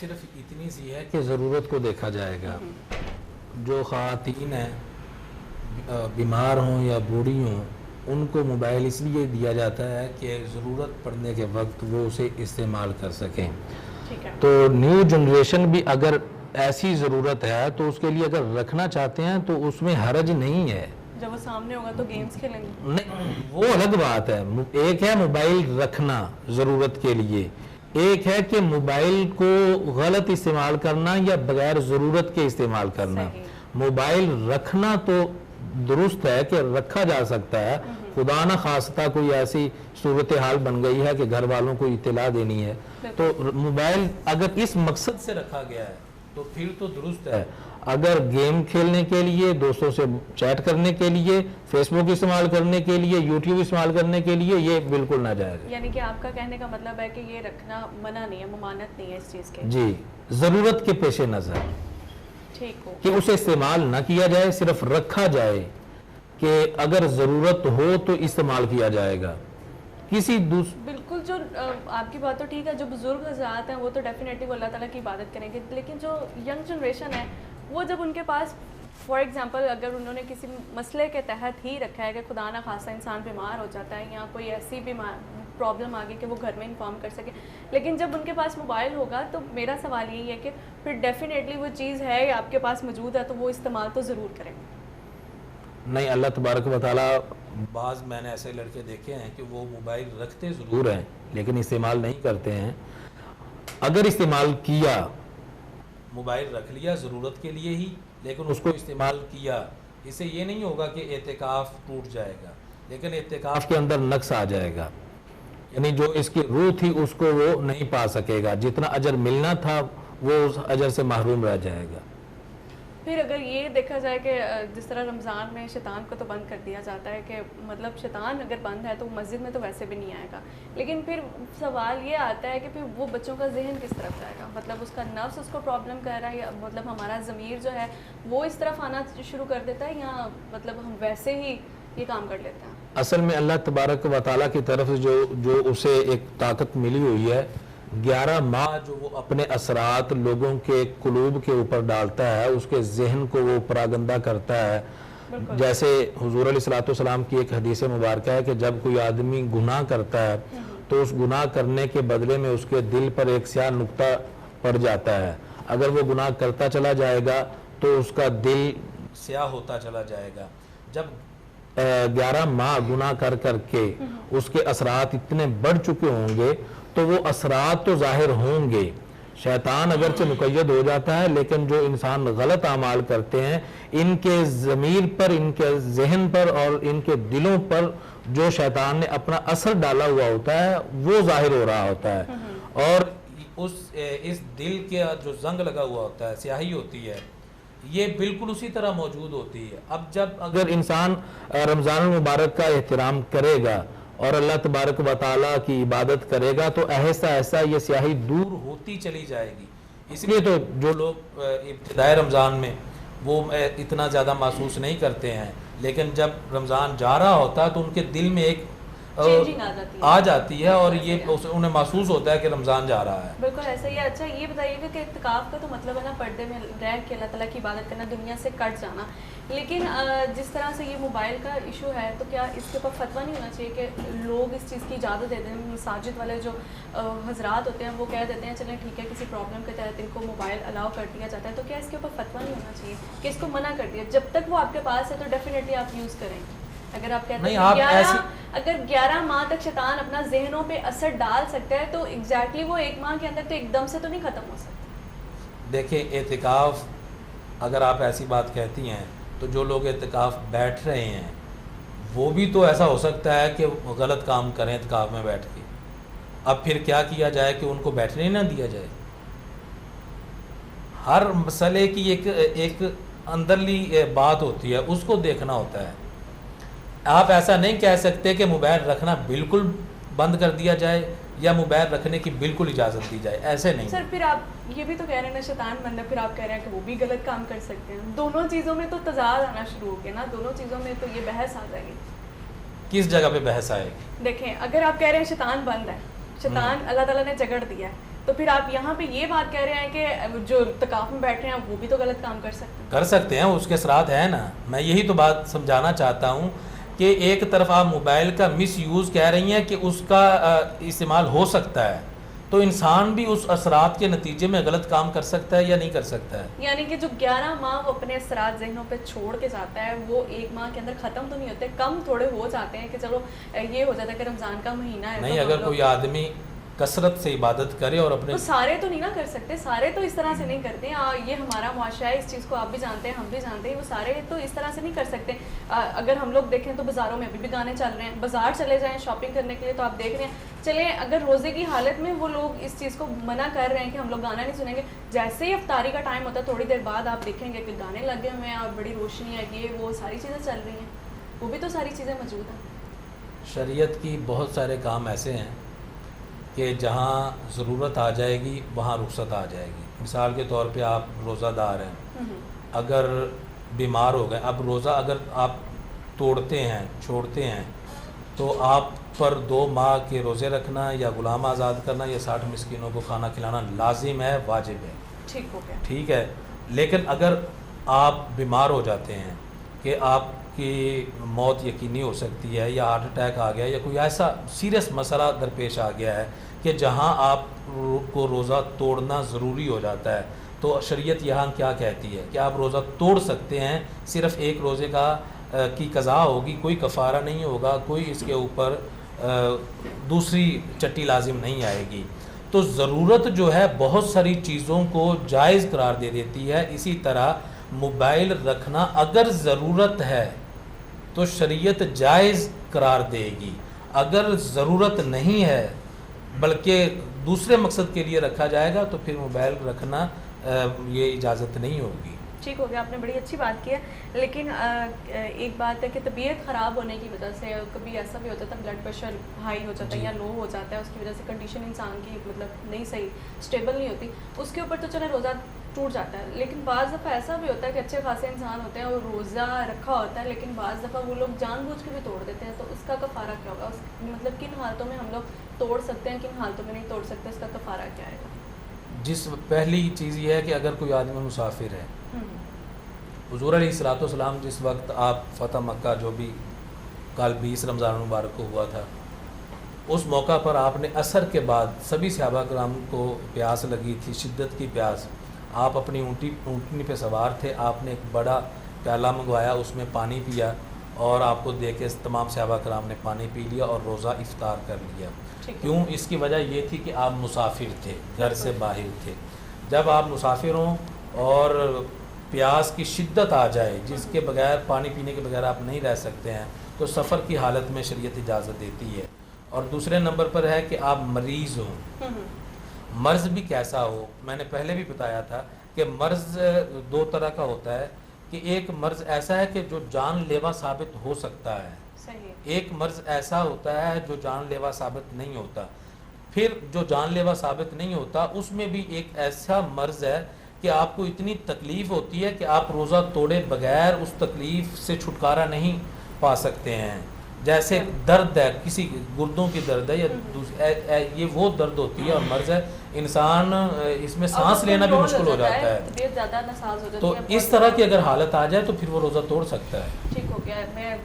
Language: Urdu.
صرف اتنی سی ہے کہ ضرورت کو دیکھا جائے گا. جو خواتین ہیں بیمار ہوں یا بوڑھی ہوں ان کو موبائل اس لیے دیا جاتا ہے کہ ضرورت پڑنے کے وقت وہ اسے استعمال کر سکیں. تو نیو جنریشن بھی اگر ایسی ضرورت ہے تو اس کے لیے اگر رکھنا چاہتے ہیں تو اس میں حرج نہیں ہے. جب وہ سامنے ہوگا تو گیمز کھیلیں گے. نہیں وہ الگ بات ہے. ایک ہے موبائل رکھنا ضرورت کے لیے, ایک ہے کہ موبائل کو غلط استعمال کرنا یا بغیر ضرورت کے استعمال کرنا. موبائل رکھنا تو درست ہے کہ رکھا جا سکتا ہے, خدا نہ خواستہ کوئی ایسی صورتحال بن گئی ہے کہ گھر والوں کو اطلاع دینی ہے تو موبائل اگر اس مقصد سے رکھا گیا ہے تو پھر تو درست ہے. اگر گیم کھیلنے کے لیے, دوستوں سے چیٹ کرنے کے لیے, فیس بک استعمال کرنے کے لیے, یوٹیوب استعمال کرنے کے لیے, یہ بالکل ناجائز ہے. یعنی کہ آپ کا کہنے کا مطلب ہے کہ یہ رکھنا منع نہیں ہے, ممانعت نہیں ہے اس چیز کے. جی, ضرورت کے پیش نظر ٹھیک ہو کہ اسے استعمال نہ کیا جائے, صرف رکھا جائے کہ اگر ضرورت ہو تو استعمال کیا جائے گا. کسی بالکل جو آپ کی بات تو ٹھیک ہے, جو بزرگ حضرات ہیں وہ تو ڈیفینیٹلی وہ اللہ تعالیٰ کی عبادت کریں گے, لیکن جو ینگ جنریشن ہے وہ جب ان کے پاس فار ایگزامپل اگر انہوں نے کسی مسئلے کے تحت ہی رکھا ہے کہ خدا نہ خواستہ انسان بیمار ہو جاتا ہے یا کوئی ایسی پرابلم آ گئی کہ وہ گھر میں انفارم کر سکے, لیکن جب ان کے پاس موبائل ہوگا تو میرا سوال یہی ہے کہ پھر ڈیفینیٹلی وہ چیز ہے آپ کے پاس موجود ہے تو وہ استعمال تو ضرور کریں. نہیں, اللہ تبارک و تعالیٰ, بعض میں نے ایسے لڑکے دیکھے ہیں کہ وہ موبائل رکھتے ضرور ہیں لیکن استعمال نہیں کرتے ہیں. اگر استعمال کیا, موبائل رکھ لیا ضرورت کے لیے ہی لیکن اس کو استعمال کیا, اس سے یہ نہیں ہوگا کہ اعتکاف ٹوٹ جائے گا, لیکن اعتکاف کے اندر نقص آ جائے گا. یعنی جو اس کی روح تھی اس کو وہ نہیں پا سکے گا, جتنا اجر ملنا تھا وہ اس اجر سے محروم رہ جائے گا. پھر اگر یہ دیکھا جائے کہ جس طرح رمضان میں شیطان کو تو بند کر دیا جاتا ہے کہ مطلب شیطان اگر بند ہے تو مسجد میں تو ویسے بھی نہیں آئے گا, لیکن پھر سوال یہ آتا ہے کہ پھر وہ بچوں کا ذہن کس طرف جائے گا, مطلب اس کا نفس اس کو پرابلم کر رہا ہے یا مطلب ہمارا ضمیر جو ہے وہ اس طرف آنا شروع کر دیتا ہے یا مطلب ہم ویسے ہی یہ کام کر لیتے ہیں. اصل میں اللہ تبارک و تعالیٰ کی طرف جو اسے ایک طاقت ملی ہوئی ہے, 11 ماہ جو وہ اپنے اثرات لوگوں کے قلوب کے اوپر ڈالتا ہے, اس کے ذہن کو وہ پراگندہ کرتا ہے. جیسے حضور علیہ الصلوۃ والسلام کی ایک حدیث مبارکہ ہے کہ جب کوئی آدمی گناہ کرتا ہے تو اس گناہ کرنے کے بدلے میں اس کے دل پر ایک سیاہ نقطہ پڑ جاتا ہے. اگر وہ گناہ کرتا چلا جائے گا تو اس کا دل سیاہ ہوتا چلا جائے گا. جب 11 ماہ گناہ کر کے اس کے اثرات اتنے بڑھ چکے ہوں گے تو وہ اثرات تو ظاہر ہوں گے. شیطان اگرچہ مقید ہو جاتا ہے لیکن جو انسان غلط اعمال کرتے ہیں ان کے ضمیر پر, ان کے ذہن پر اور ان کے دلوں پر جو شیطان نے اپنا اثر ڈالا ہوا ہوتا ہے وہ ظاہر ہو رہا ہوتا ہے. اور اس دل کے جو زنگ لگا ہوا ہوتا ہے, سیاہی ہوتی ہے, یہ بالکل اسی طرح موجود ہوتی ہے. اب جب اگر انسان رمضان المبارک کا احترام کرے گا اور اللہ تبارک و تعالیٰ کی عبادت کرے گا تو آہستہ آہستہ یہ سیاہی دور ہوتی چلی جائے گی. اس لیے تو جو لوگ ابتدائے رمضان میں وہ اتنا زیادہ محسوس نہیں کرتے ہیں, لیکن جب رمضان جا رہا ہوتا ہے تو ان کے دل میں ایک آ جاتی ہے اور یہ انہیں محسوس ہوتا ہے کہ رمضان جا رہا ہے. بالکل ایسا ہی ہے. اچھا یہ بتائیے کہ اعتکاف کا تو مطلب ہے نا پردے میں رہ کے اللہ تعالیٰ کی عبادت کرنا, دنیا سے کٹ جانا, لیکن جس طرح سے یہ موبائل کا ایشو ہے تو کیا اس کے اوپر فتویٰ نہیں ہونا چاہیے کہ لوگ اس چیز کی اجازت دے دیں؟ مساجد والے جو حضرات ہوتے ہیں وہ کہہ دیتے ہیں چلیں ٹھیک ہے کسی پرابلم کے تحت ان کو موبائل الاؤ کر دیا جاتا ہے, تو کیا اس کے اوپر فتویٰ نہیں ہونا چاہیے کہ اس کو منع کر دیا, جب تک وہ آپ کے پاس ہے تو ڈیفینیٹلی آپ یوز کریں. اگر آپ کہتے ہیں اگر 11 ماہ تک شیطان اپنا ذہنوں پہ اثر ڈال سکتا ہے تو ایگزیکٹلی وہ 1 ماہ کے اندر تو ایک دم سے تو نہیں ختم ہو سکتا. دیکھیں اعتکاف اگر آپ ایسی بات کہتی ہیں تو جو لوگ اعتکاف بیٹھ رہے ہیں وہ بھی تو ایسا ہو سکتا ہے کہ غلط کام کریں اعتکاف میں بیٹھ کے. اب پھر کیا کیا جائے کہ ان کو بیٹھنے نہ دیا جائے؟ ہر مسئلے کی ایک اندرلی بات ہوتی ہے, اس کو دیکھنا ہوتا ہے. آپ ایسا نہیں کہہ سکتے کہ موبائل رکھنا بالکل بند کر دیا جائے یا موبائل رکھنے کی بالکل اجازت دی جائے, ایسے نہیں. سر پھر آپ یہ بھی تو کہہ رہے ہیں نا شیطان بند ہے, پھر آپ کہہ رہے ہیں کہ وہ بھی غلط کام کر سکتے ہیں. دونوں چیزوں میں تو تضاد آنا شروع ہو گیا نا, دونوں چیزوں میں تو یہ بحث آ جائے گی. کس جگہ پہ بحث آئے گی؟ دیکھیں اگر آپ کہہ رہے ہیں شیطان بند ہے, شیطان اللہ تعالیٰ نے جگڑ دیا ہے, تو پھر آپ یہاں پہ یہ بات کہہ رہے ہیں کہ جو اعتکاف میں بیٹھ رہے ہیں وہ بھی تو غلط کام کر سکتے ہیں، اس کے اثرات ہیں نا. میں یہی تو بات سمجھانا چاہتا ہوں کہ ایک طرف آپ موبائل کا مس یوز کہہ رہی ہیں کہ اس کا استعمال ہو سکتا ہے، تو انسان بھی اس اثرات کے نتیجے میں غلط کام کر سکتا ہے یا نہیں کر سکتا ہے؟ یعنی کہ جو 11 ماہ وہ اپنے اثرات ذہنوں پہ چھوڑ کے جاتا ہے وہ 1 ماہ کے اندر ختم تو نہیں ہوتے، کم تھوڑے ہو جاتے ہیں کہ چلو یہ ہو جاتا ہے کہ رمضان کا مہینہ ہے. نہیں، اگر کوئی آدمی کثرت سے عبادت کرے اور اپنے تو سارے تو نہیں نا کر سکتے، سارے تو اس طرح سے نہیں کرتے ہیں. یہ ہمارا معاشرہ ہے، اس چیز کو آپ بھی جانتے ہیں، ہم بھی جانتے ہیں، وہ سارے تو اس طرح سے نہیں کر سکتے. اگر ہم لوگ دیکھیں تو بازاروں میں ابھی بھی گانے چل رہے ہیں، بازار چلے جائیں شاپنگ کرنے کے لیے تو آپ دیکھ رہے ہیں. چلیں اگر روزے کی حالت میں وہ لوگ اس چیز کو منع کر رہے ہیں کہ ہم لوگ گانا نہیں سنیں گے، جیسے ہی افطاری کا ٹائم ہوتا ہے تھوڑی دیر بعد آپ دیکھیں گے کہ گانے لگے ہوئے ہیں اور بڑی روشنی ہے، یہ وہ ساری چیزیں چل رہی ہیں. وہ بھی تو ساری چیزیں موجود ہیں. شریعت کی بہت سارے کام ایسے ہیں کہ جہاں ضرورت آ جائے گی وہاں رخصت آ جائے گی. مثال کے طور پہ آپ روزہ دار ہیں، اگر بیمار ہو گئے، اب روزہ اگر آپ توڑتے ہیں، چھوڑتے ہیں، تو آپ پر 2 ماہ کے روزے رکھنا یا غلام آزاد کرنا یا 60 مسکینوں کو کھانا کھلانا لازم ہے، واجب ہے. ٹھیک ہو گیا. ٹھیک ہے. لیکن اگر آپ بیمار ہو جاتے ہیں کہ آپ کی موت یقینی ہو سکتی ہے یا ہارٹ اٹیک آ گیا یا کوئی ایسا سیریس مسئلہ درپیش آ گیا ہے کہ جہاں آپ کو روزہ توڑنا ضروری ہو جاتا ہے، تو شریعت یہاں کیا کہتی ہے کہ آپ روزہ توڑ سکتے ہیں. صرف ایک روزے کی قضا ہوگی، کوئی کفارہ نہیں ہوگا، کوئی اس کے اوپر دوسری چٹی لازم نہیں آئے گی. تو ضرورت جو ہے بہت ساری چیزوں کو جائز قرار دے دیتی ہے. اسی طرح موبائل رکھنا اگر ضرورت ہے تو شریعت جائز قرار دے گی. اگر ضرورت نہیں ہے بلکہ دوسرے مقصد کے لیے رکھا جائے گا تو پھر موبائل رکھنا یہ اجازت نہیں ہوگی. ٹھیک ہو گیا، آپ نے بڑی اچھی بات کی ہے. لیکن ایک بات ہے کہ طبیعت خراب ہونے کی وجہ سے کبھی ایسا بھی ہوتا ہے بلڈ پریشر ہائی ہو جاتا ہے یا لو ہو جاتا ہے، اس کی وجہ سے کنڈیشن انسان کی مطلب نہیں صحیح اسٹیبل نہیں ہوتی، اس کے اوپر تو چلے روزہ ٹوٹ جاتا ہے. لیکن بعض دفعہ ایسا بھی ہوتا ہے کہ اچھے خاصے انسان ہوتے ہیں اور روزہ رکھا ہوتا ہے لیکن بعض دفعہ وہ لوگ جان بوجھ کے بھی توڑ دیتے ہیں. تو اس کا کفارہ کیا ہوگا؟ مطلب کن حالتوں میں ہم لوگ توڑ سکتے ہیں، کن حالتوں میں نہیں توڑ سکتے، اس کا کفارہ کیا ہے گا؟ پہلی چیز یہ ہے کہ اگر کوئی آدمی مسافر ہے، حضور علیہ الصلوۃ والسلام جس وقت آپ فتح مکہ جو بھی کل 20 رمضان مبارک کو ہوا تھا، اس موقع پر آپ نے عصر کے بعد سبھی صحابہ کرام کو پیاس لگی تھی، شدت کی پیاس. آپ اپنی اونٹنی پہ سوار تھے، آپ نے ایک بڑا پیالہ منگوایا، اس میں پانی پیا اور آپ کو دے کے تمام صحابہ کرام نے پانی پی لیا اور روزہ افطار کر لیا. کیوں؟ اس کی وجہ یہ تھی کہ آپ مسافر تھے، گھر سے باہر تھے. جب آپ مسافر ہوں اور پیاس کی شدت آ جائے جس کے بغیر پانی پینے کے بغیر آپ نہیں رہ سکتے ہیں تو سفر کی حالت میں شریعت اجازت دیتی ہے. اور دوسرے نمبر پر ہے کہ آپ مریض ہوں. مرض بھی کیسا ہو، میں نے پہلے بھی بتایا تھا کہ مرض 2 طرح کا ہوتا ہے کہ ایک مرض ایسا ہے کہ جو جان لیوا ثابت ہو سکتا ہے، ایک مرض ایسا ہوتا ہے جو جان لیوا ثابت نہیں ہوتا. پھر جو جان لیوا ثابت نہیں ہوتا اس میں بھی ایک ایسا مرض ہے کہ آپ کو اتنی تکلیف ہوتی ہے کہ آپ روزہ توڑے بغیر اس تکلیف سے چھٹکارا نہیں پا سکتے ہیں. جیسے درد ہے، کسی گردوں کی درد ہے یا یہ وہ درد ہوتی ہے اور مرض ہے، انسان اس میں سانس لینا بھی مشکل ہو جاتا ہے. تو اس طرح کی اگر حالت آ جائے تو پھر وہ روزہ توڑ سکتا ہے. ٹھیک ہو گیا. میں